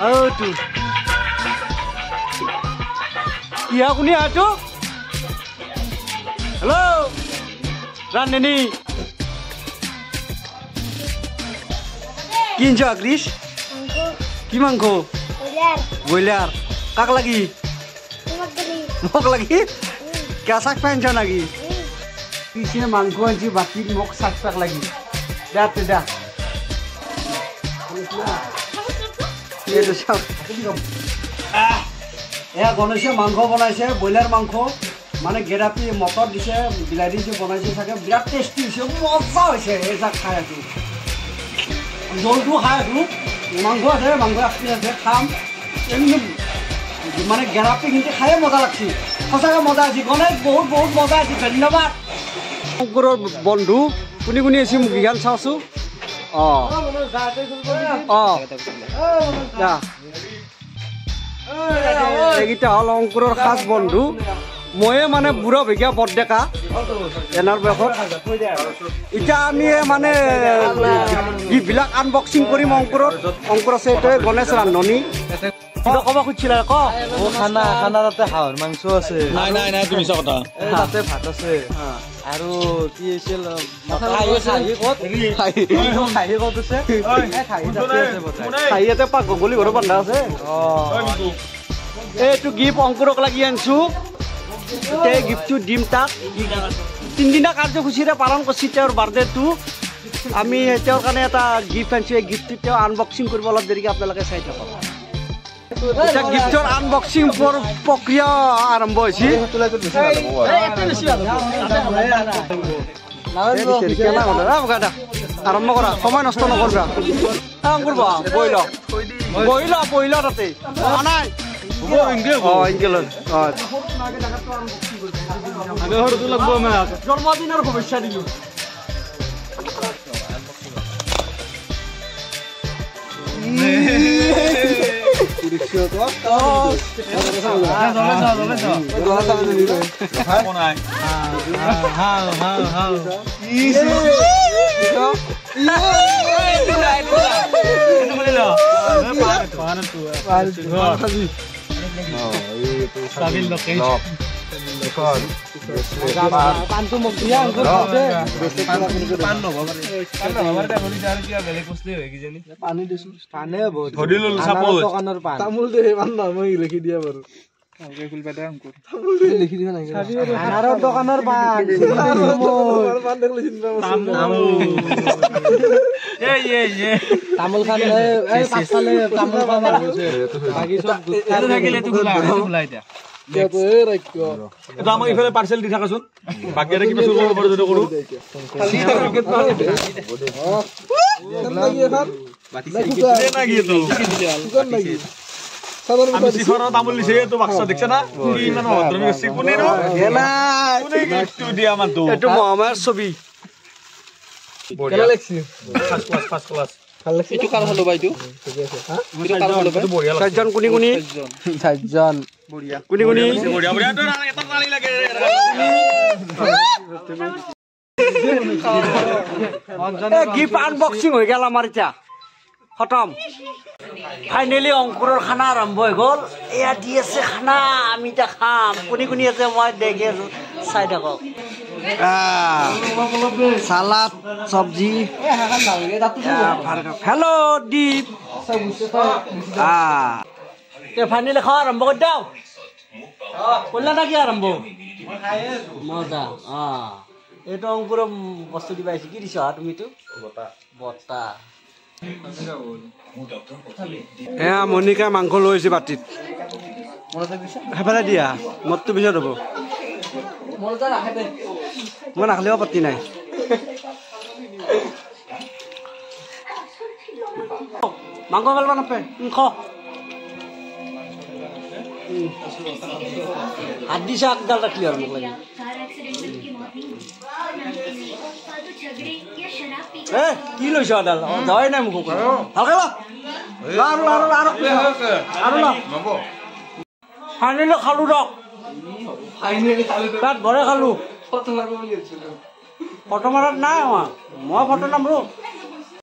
tu. Iya aku ni aja. Hello. Ran ini. Kinja Krish. Gimangko? Boiler. Kak lagi? Mok lagi? Kasak pension lagi? Kisnya mangko anji batin mok sak lagi. Dah tu dah. Itu siap. Ya গণেশে মাংস বনাইছে broiler মাংস মানে গেৰাপি motor দিছে বিলাহী দিছে বনাইছে চাগে বিৰাট টেষ্টি হৈছে মজা হৈছে এইটা খাই আছো জলটো খাই আছো মাংস আছে মাংস আছে খাম মানে গেৰাপি কিন্তু খাই মজা লাগছে সঁচাকে মজা আছে গণেশ বহুত বহুত মজা আছে ধন্যবাদ শংকৰৰ বন্ধু কোনি কোনি আছে মোক জ্ঞান চাওছো এইকেইটা হল অংকুৰৰ খাস বন্ধু ময়ে মানে বুঢ়া ভেগীয়া বৰডেকা এনাৰ বয়সত এতিয়া আমি মানে গিফ্টবিলাক আনবক্সিং কৰিম অংকুৰ আছে এইটোৱে গণেশ ৰান্ধনি কিবা ক'ব খুজিছিলা ক খানা তাতে হাঁহৰ মাংস আছে নাই তুমি মিছা কথা তাতে ভাত আছে আৰু কি আছিল খাহীতে পাক গলি ঘৰ বন্ধা আছে এইটো গিফ্ট অংকুৰক লাগি আনিছো এই গিফ্টটো দিম তাক 3 দিনা কাৰ্যসূচীৰে পালন কৰিছে তেওঁৰ বাৰ্থডেটো আমি তেওঁৰ কাৰণে এটা গিফ্ট আনিছো এই গিফ্টটো তেওঁ আনবক্সিং কৰিব অলপ দেৰিকে আপোনালোকে চাই থাকক এটা গিফ্টৰ আনবক্সিং প্ৰক্ৰিয়া আৰম্ভ হৈছে আৰম্ভ কৰা সময় নষ্ট নকৰবা কৰবা বহিল তাতে নাই জন্মদিনৰ শুভেচ্ছা দিলো তামোল খান ইফালে পাৰ্চেল দি থাকাচোন বাকি এটা কিবা কৰিব পাৰো যদি কৰো আমি সিফাৰৰ তামোল দিছে তো বাক্সা দেখছ না কি ইমান ভদ্ৰমি আছে কোনে নো কোনে গিফ্ট দিয়া মানটো এটো মহামায়াৰ ছবি কেলা লাগছি ফার্স্ট ক্লাস এটো কার হলো ভাই তো ঠিক আছে হ্যাঁ এটো কার হলো ভাই বঢ়িয়া লাগছে চারজন কোনি চারজন বঢ়িয়া কোনি বঢ়িয়া তো এটা পানি লাগে গিফট আনবক্সিং হৈ গেল আমাৰ এটা খতম ফাইনালি অংকুৰৰ খানা আৰম্ভ হৈ গ'ল এয়া দি আছে খানা আমি এটা খাম কোনি আছে মই দেখি আছো চাই থাকক সালাদ সবজি হেল্ল' দীপ ফাইনেলি খাওয়া আৰম্ভ কৰি দিওঁ কল্যাণ কি আৰম্ভ মজা এইটো অংকুৰৰ বস্তু দিবা আহিছে কি দিছ তুমিতো বতা এয়া মনিকা মাংস লৈ আহিছে বাটিত সেইফালে দিয়া মদটো পিছত হ'ব মই নাখালেও আপত্তি নাই মাংস ভাল নাপে খ হাত দিছে আগডাল ৰাখলি আৰু মোক লাগে কি লৈছ আডাল যাৱাই নাই মোক ভালকে ফাইনেলি খালো ৰক তাত ঘৰে খালো ফটো মাৰত নাই মই ফটো নামাৰো